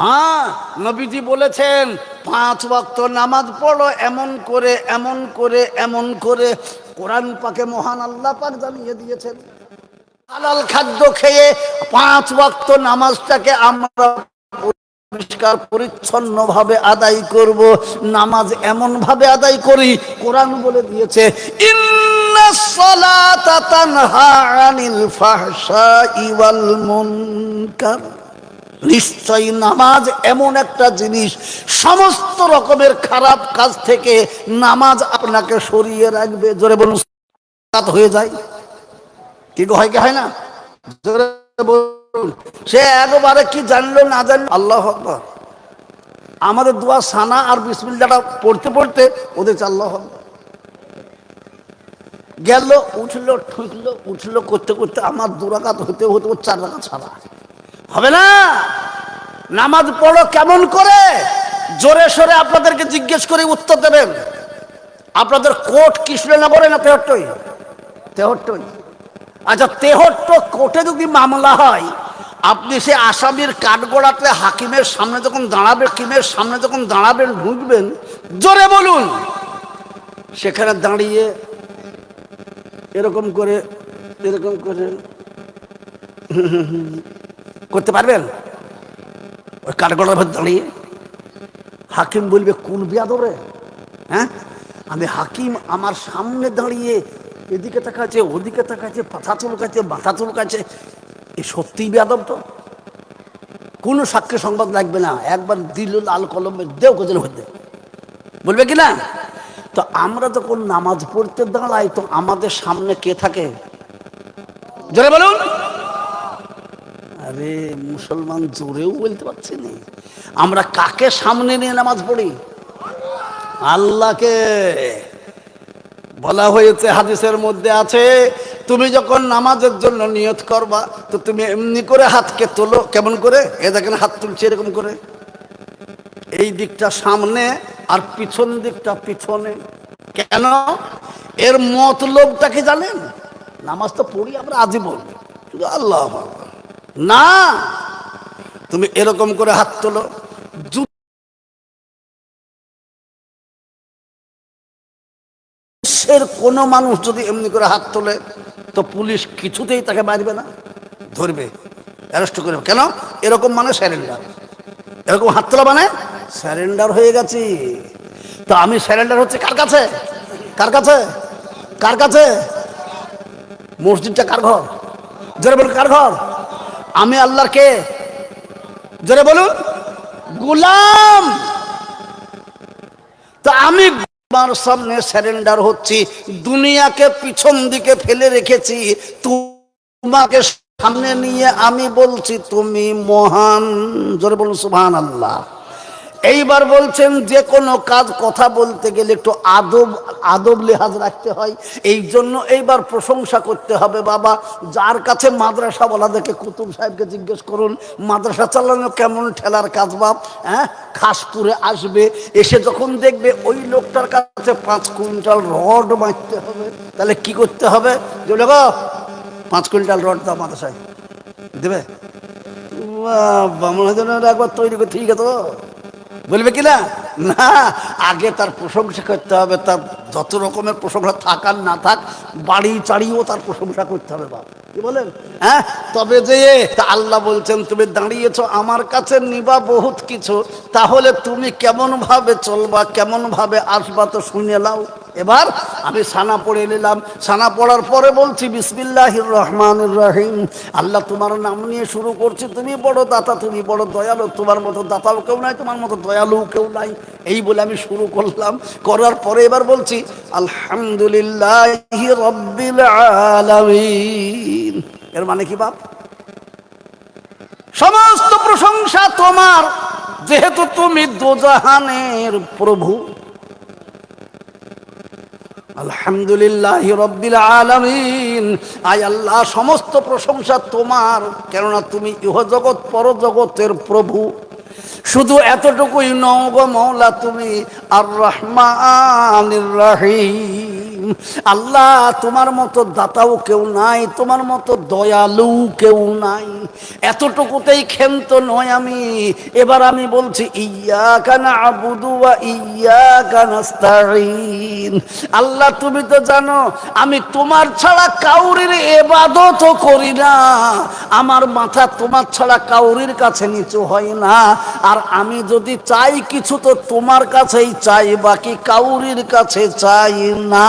হ্যাঁ, নবীজি বলেছেন 5 ওয়াক্ত নামাজ পড়ো, এমন করে এমন করে এমন করে। কোরআন পাকে মহান আল্লাহ পাক জানিয়ে দিয়েছেন হালাল খাদ্য খেয়ে 5 ওয়াক্ত নামাজটাকে আমরা পরিষ্কার পরিচ্ছন্ন ভাবে আদায় করব। নামাজ এমন ভাবে আদায় করি, কোরআন বলে দিয়েছে ইন্নাস সালাতা তানহা আনিল ফাহশাই ওয়াল মুনকার। নিশ্চয়ই নামাজ এমন একটা জিনিস, সমস্ত রকমের খারাপ কাজ থেকে নামাজ আপনাকে সরিয়ে রাখবে। জোরে বলুন, হয়ে যায় কি হয়, কি হয় না? জোরে বলুন। সে একবারে কি জানলো না জানলো, আল্লাহু আকবার। আমাদের দোয়া সানা আর বিসমিল্লাহটা পড়তে পড়তে ওদের আল্লাহু আকবার গেল, উঠলো ঠুকলো, উঠলো করতে করতে আমার 2 রাকাত হতে হতে 4 রাকাত ছাড়া হবে না। নামাজ পড়ো কেমন করে, জোরে সোরে আপনাদেরকে জিজ্ঞেস করে উত্তর দেবেন। আপনাদের কোর্ট কৃষ্ণনগরে না তেহট্টই? তেহট্টই। আচ্ছা, তেহট্ট কোর্টে যদি মামলা হয়, আপনি সে আসামির কাঠগড়াতে হাকিমের সামনে যখন দাঁড়াবেন, ঢুকবেন, জোরে বলুন, সেখানে দাঁড়িয়ে এরকম করে করতে পারবেন? ওই কাঠগড়ার ভেতর দাঁড়িয়ে হাকিম বলবে কোন বেয়াদব রে, হ্যাঁ? আমি হাকিম, আমার সামনে দাঁড়িয়ে এদিকে তাকাচ্ছে ওদিকে তাকাচ্ছে, পাথা চুলকাচ্ছে মাথা চুলকাচ্ছে, এ সত্যিই বেয়াদব তো। কোনো সাক্ষী সংবাদ লাগবে না, একবার দিল লাল কলমে দেও কোজন হতে বলবে কি না? তো আমরা যখন নামাজ পড়তে দাঁড়াই, তো আমাদের সামনে কে থাকে? জোরে বলুন। আরে মুসলমান, জোরেও বলতে পারছি না। আমরা কাকে সামনে নিয়ে নামাজ পড়ি? আল্লাহকে। বলা হয়েছে, হাদিসের মধ্যে আছে, তুমি যখন নামাজের জন্য নিয়ত করবা, তো তুমি এমনি করে হাতকে তোলো। কেমন করে? এ দেখেন হাত তুলছে এরকম করে, এই দিকটা সামনে আর পিছন দিকটা পিছনে। কেন? এর মতলবটা কি জানেন? নামাজ তো পড়ি আমরা আজীবন, শুধু আল্লাহ না, তুমি এরকম করে হাত তোলো। কোন মানুষ যদি এমনি করে হাত তোলে, তো পুলিশ কিছুতেই তাকে মারবে না, ধরবে, অ্যারেস্ট করবে। কেন? এরকম মানে স্যারেন্ডার। এরকম হাত তোলা মানে স্যারেন্ডার হয়ে গেছি। তো আমি স্যারেন্ডার হচ্ছে কার কাছে? কার কাছে? কার কাছে? মসজিদটা কার ঘর? জোরে বলুন, কার ঘর? আমি আল্লাহর কে? জোরে বলুন, গোলাম। তো আমি আমার সামনে স্যারেন্ডার হচ্ছি, দুনিয়াকে পিছন দিকে ফেলে রেখেছি, তোমাকে সামনে নিয়ে আমি বলছি তুমি মহান। জোরে বলুন সুবহানাল্লাহ। এইবার বলছেন, যে কোনো কাজ কথা বলতে গেলে একটু আদব লেহাজ রাখতে হয়। এই জন্য এইবার প্রশংসা করতে হবে। বাবা, যার কাছে মাদ্রাসা বলা দেখে কুতুব সাহেবকে জিজ্ঞেস করুন, মাদ্রাসা চালানো কেমন ঠেলার কাজ বাপ। হ্যাঁ, খাসপুরে আসবে, এসে যখন দেখবে ওই লোকটার কাছে 5 কুইন্টাল রড বাঁধতে হবে, তাহলে কি করতে হবে? যে গো 5 কুইন্টাল রড দাও মাদ্রাসায়, দেবে? মনে হয় একবার তৈরি করে, ঠিক আছে তো বলবে কিনা? না, আগে তার প্রশংসা করতে হবে। তার যত রকমের প্রশংসা থাক আর না থাক, বাড়ি চাড়িও তার প্রশংসা করতে হবে। বাবা, কি বলেন? হ্যাঁ, তবে যে আল্লাহ বলছেন তুমি দাঁড়িয়েছো আমার কাছে, নিবা বহুত কিছু, তাহলে তুমি কেমন ভাবে চলবা, কেমন ভাবে আসবা, তো শুনে নাও। এবার আমি সানা পড়ে নিলাম। সানা পড়ার পরে বলছি বিসমিল্লাহির রহমানির রহিম। আল্লাহ তোমার নাম নিয়ে শুরু করছি। তুমি বড় দাতা, তুমি বড় দয়ালু, তোমার মতো দাতাও কেউ নাই, তোমার মতো দয়ালু কেউ নাই। এই বলে আমি শুরু করলাম। করার পরে এবার বলছি আলহামদুলিল্লাহি রাব্বিল আলামিন। এর মানে কি বাপ? সমস্ত প্রশংসা তোমার, যেহেতু তুমি দোজাহানের প্রভু। আলহামদুলিল্লাহি রাব্বিল আলামিন। আয় আল্লাহ, সমস্ত প্রশংসা তোমার, কেননা তুমি ইহজগৎ পরজগতের প্রভু। শুধু এতটুকুই নও গো মওলা, তুমি আর রহমানির রহিম। আল্লাহ তোমার মতো দাতাও কেউ নাই, তোমার মতো দয়ালু কেউ নাই, এতটুকুতেই ক্ষান্ত নয় আমি। এবার আমি বলছি ইয়্যাকা না'বুদু ওয়া ইয়্যাকা নাস্তাঈন। আল্লাহ তুমি তো জানো আমি তোমার ছাড়া কাউরির ইবাদত করি না, আমার মাথা তোমার ছাড়া কাউরির কাছে নিচু হয় না, আর আমি যদি চাই কিছু তো তোমার কাছেই চাই, বাকি কাউরির কাছে চাই না।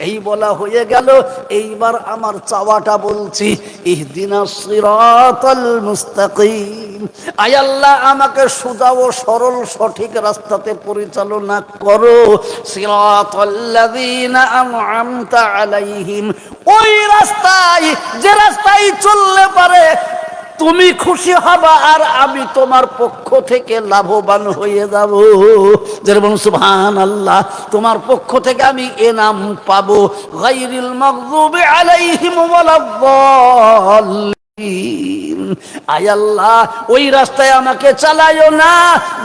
এই বলা হয়ে গেল, এইবার আমার চাওয়াটা বলছি ইহদিনাস সিরাতাল মুস্তাকিম। আয় আল্লাহ আমাকে সোজা ও সরল সঠিক রাস্তাতে পরিচালনা করো। সিরাতাল্লাযীনা আন'আমতা আলাইহিম, ওই রাস্তায় যে রাস্তায় চললে পারে তুমি খুশি হবা আর আমি তোমার পক্ষ থেকে লাভবান হয়ে যাব। যেরকম সুবহানাল্লাহ, তোমার পক্ষ থেকে আমি এনাম পাবো। গায়রিল মাগযুবি আলাইহিম ওয়ালাদ-দাল্লিন। আয় আল্লাহ ওই রাস্তায় আমাকে চালাইও না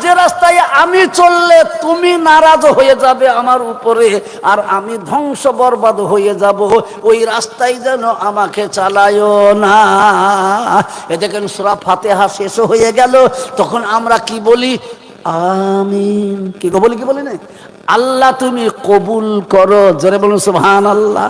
যে রাস্তায় আমি চললে তুমি নারাজ হয়ে যাবে আমার উপরে আর আমি ধ্বংস বরবাদ হয়ে যাব, ওই রাস্তায় যেন আমাকে চালাইও না। এ দেখেন সূরা ফাতিহা শেষ হয়ে গেল, তখন আমরা কি বলি? আমিন। কি বলি? কি বলি না? আল্লাহ তুমি কবুল করো। জোরে বলুন সুবহানাল্লাহ।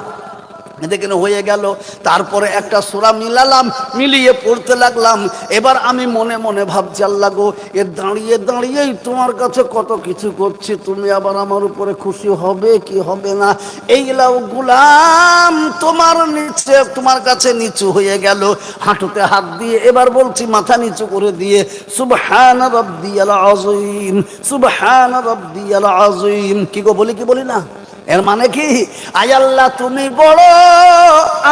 দেখেন হয়ে গেল। তারপরে একটা সূরা মিলালাম, মিলিয়ে পড়তে লাগলাম। এবার আমি মনে মনে ভাবছি আল্লাহ গো, এ দাঁড়িয়ে দাঁড়িয়েই তোমার কাছে কত কিছু করছি, তুমি আবার আমার উপরে খুশি হবে কি হবে না? এই লাও গুলাম তোমার নিচে, তোমার কাছে নিচু হয়ে গেল, হাঁটুতে হাত দিয়ে এবার বলছি মাথা নিচু করে দিয়ে সুবহান রাব্বিয়াল আযীম, সুবহান রাব্বিয়াল আযীম। কি গো বলি? কি বলি না? এর মানে কি? আয় আল্লাহ তুমি বড়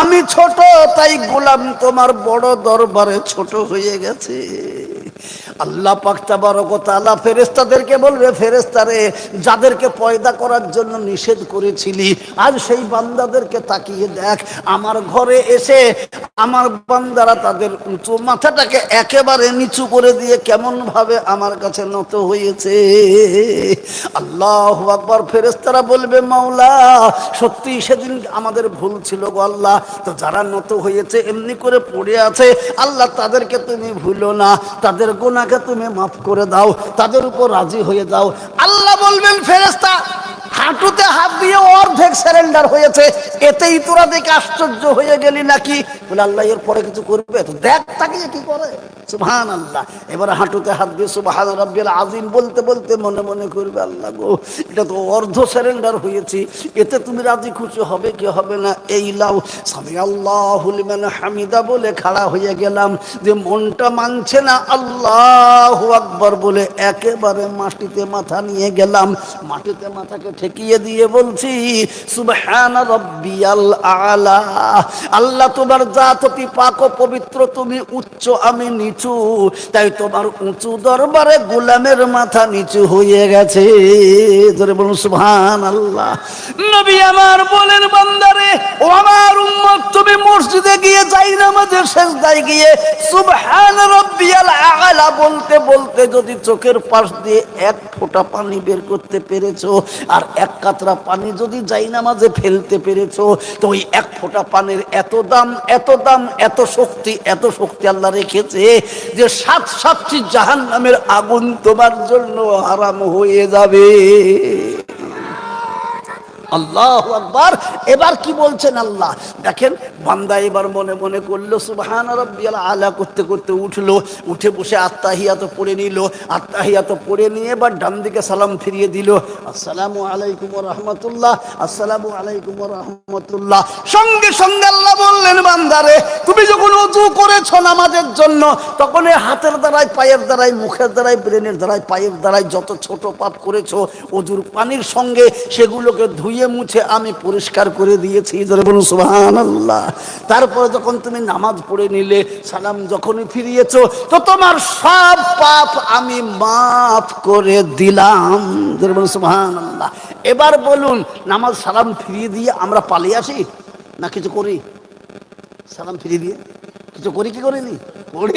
আমি ছোট, তাই গোলাম তোমার বড় দরবারে ছোট হয়ে গেছে। আল্লাহ পাক তাবারক ওয়া তাআলা ফেরেশতাদেরকে বলবে, ফেরেশতারে যাদেরকে পয়দা করার জন্য নিষেধ করেছিলি আজ সেই বান্দাদেরকে তাকিয়ে দেখ, আমার ঘরে এসে আমার বান্দারা তাদের উঁচু মাথাটাকে একেবারে নিচু করে দিয়ে কেমন ভাবে আমার কাছে নত হয়েছে। আল্লাহু আকবার। ফেরেশতারা বলবে মাওলা সত্যি সেদিন আমাদের ভুল ছিল গো আল্লাহ, তো যারা নত হয়েছে এমনি করে পড়ে আছে আল্লাহ তাদেরকে তুমি ভুলো না, তাদের গুনাহকে তুমি মাফ করে দাও, তাদের উপর রাজি হয়ে যাও। আল্লাহ বলবেন ফেরেশতা হাঁটুতে হাত দিয়ে অর্ধেক সারেন্ডার হয়েছে, এতেই তোরা দেখে আশ্চর্য হয়ে গেলি নাকি? বলে আল্লাহ এর পরে কিছু করবে তো দেখ তাকিয়ে কি করে। সুবহানাল্লাহ। এবার হাঁটুতে হাত দিয়ে সুবহান রাব্বিয়াল আযীম বলতে বলতে মনে মনে করবে আল্লাহ গো এটা তো অর্ধ সারেন্ডার হয়েছি, এতে তুমি রাজি খুশি হবে কি হবে না? এই লাও সামি আল্লাহু লিমান হামিদা বলে খাড়া হয়ে গেলাম, যে মনটা মানছে না আল্লাহু আকবার বলে একেবারে মাটিতে মাথা নিয়ে গেলাম, মাটিতে মাথাকে ঠেকিয়ে দিয়ে বলছি সুবহান রাব্বিয়াল আলা। আল্লাহ তোমার জাত অতি পাক ও পবিত্র, তুমি উচ্চ আমি নিচু, তাই তোমার উঁচু দরবারে গোলামের মাথা নিচু হয়ে গেছে। ধরে বলুন সুবহানাল্লাহ। নবী আমার বলেন বান্দারে ও আমার উম্মত তুমি মসজিদে গিয়ে যাই নামাজের সিজদায় গিয়ে সুবহান রাব্বিয়াল আলা বলতে বলতে যদি চোখের পাশ দিয়ে এক ফোঁটা পানি বের করতে পেরেছো আর এক কাতরা পানি যদি যাই নামাজে ফেলতে পেরেছো, তো ওই এক ফোঁটা পানির এত দাম, এত দাম, এত শক্তি, এত শক্তি আল্লাহ রেখেছে যে ৭ জাহান্নামের আগুন তোমার জন্য হারাম হয়ে যাবে। আল্লাহু আকবার। এবার কি বলছেন আল্লাহ দেখেন, বান্দা এবার মনে মনে করলো সুবহান রাব্বিয়াল আলা করতে করতে উঠলো, উঠে বসে আত্তাহিয়াত পড়ে নিল, আত্তাহিয়াত পড়ে নিয়ে এবার ডান দিকে সালাম ফিরিয়ে দিল, আসসালামু আলাইকুম ওয়া রাহমাতুল্লাহ, আসসালামু আলাইকুম ওয়া রাহমাতুল্লাহ। সঙ্গে সঙ্গে আল্লাহ বললেন বান্দারে তুমি যখন ওযু করেছো নামাজের জন্য, তখন এই হাতের দ্বারাই, পায়ের দ্বারাই, মুখের দ্বারাই, ব্রেনের দ্বারাই, পায়ের দ্বারাই যত ছোট পাপ করেছো ওযুর পানির সঙ্গে সেগুলোকে ধুয়ে মুছে আমি পরিষ্কার করে দিয়েছি। ধরে বলুন সুবহানাল্লাহ। তারপরে যখন তুমি নামাজ পড়ে নিলে, সালাম যখনই ফিরিয়েছো, তো তোমার সব পাপ আমি মাফ করে দিলাম। ধরে বলুন সুবহানাল্লাহ। এবার বলুন নামাজ সালাম ফিরিয়ে দিয়ে আমরা পালিয়ে আসি না কিছু করি? সালাম ফিরিয়ে দিয়ে কিছু করি কি করিনি? করি।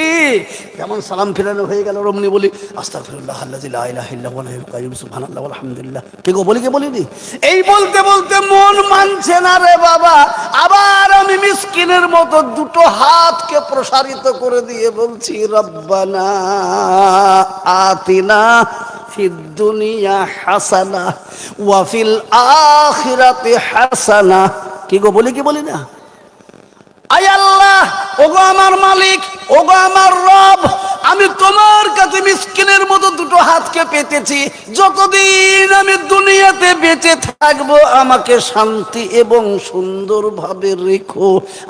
যেমন সালাম ফিরানো হয়ে গেল রমনি বলি আস্তাগফিরুল্লাহ আল্লাযী লা ইলাহা ইল্লা হুয়াল হাইয়ুল কাইয়্যুম সুবহানাল্লাহ ওয়া আলহামদুলিল্লাহ। কে গো বলি কি বলিনি? এই বলতে বলতে মন মানছে না রে বাবা, আবার আমি মিসকিনের মতো দুটো হাতকে প্রসারিত করে দিয়ে বলছি রব্বানা আতিনা ফিদ দুনিয়া হাসানা ওয়া ফিল আখিরাতি হাসানা। কি গো বলি কি বলি না? আয় আল্লাহ, ওগো আমার মালিক, ওগো আমার রব, আমি তোমার কাছে মিসকিনের মতো দুটো হাতকে পেতেছি। যতদিন আমি দুনিয়াতে বেঁচে থাকবো আমাকে শান্তি এবং সুন্দরভাবে রেখো,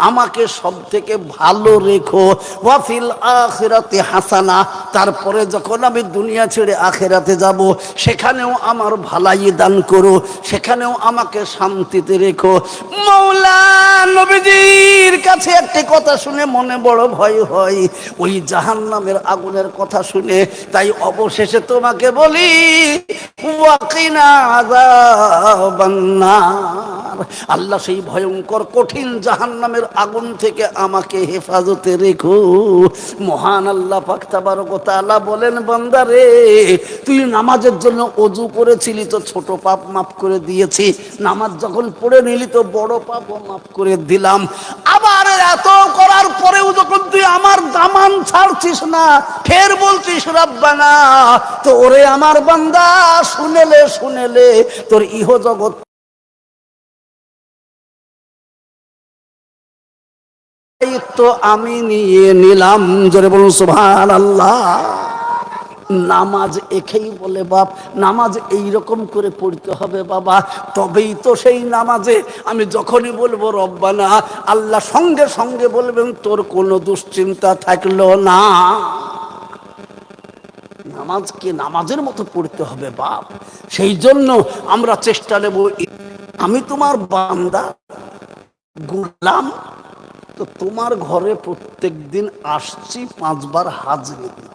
আমাকে সব থেকে ভালো রেখো। ওয়াফিল আখিরাতে হাসানা, তারপরে যখন আমি দুনিয়া ছেড়ে আখিরাতে যাব সেখানেও আমার ভালাই দান করো, সেখানেও আমাকে শান্তিতে রেখো। মাওলা নবীজির কাছে একটি কথা শুনে মনে বড় ভয় হয়, ওই জাহান্নামের আগুনের কথা শুনে। তাই অবশেষে তোমাকে বলি ওয়াকিনা আযাবান্নার, আল্লাহ সেই ভয়ঙ্কর কঠিন জাহান্নামের আগুন থেকে আমাকে হেফাজতে রেখো। মহান আল্লাহ পাক তাবারক ওয়া তাআলা বলেন, বান্দা রে, তুই নামাজের জন্য ওযু করেছিলি তো ছোট পাপ মাফ করে দিয়েছি, নামাজ যখন পড়ে নিলি তো বড় পাপও মাফ করে দিলাম। আবার এত করার পরেও যখন তুই আমার দামান ছাড়ছিস না, ফের বলছিস রব্বানা, তো ওরে আমার বান্দা শুনেলে শুনেলে তোর ইহ জগৎ তো আমি নিয়ে নিলাম। জোরে বলুন সুবহানাল্লাহ। নামাজ একেই বলে বাপ, নামাজ এইরকম করে পড়তে হবে বাবা, তবেই তো সেই নামাজে আমি যখনই বলবো রব্বানা, আল্লাহ সঙ্গে সঙ্গে বলবেন তোর কোনো দুশ্চিন্তা থাকলো না। নামাজকে নামাজের মতো পড়তে হবে বাপ। সেই জন্য আমরা চেষ্টা নেব, আমি তোমার বান্দা গোলাম, তো তোমার ঘরে প্রত্যেক দিন আসছি 5 বার হাজিরি দিতে।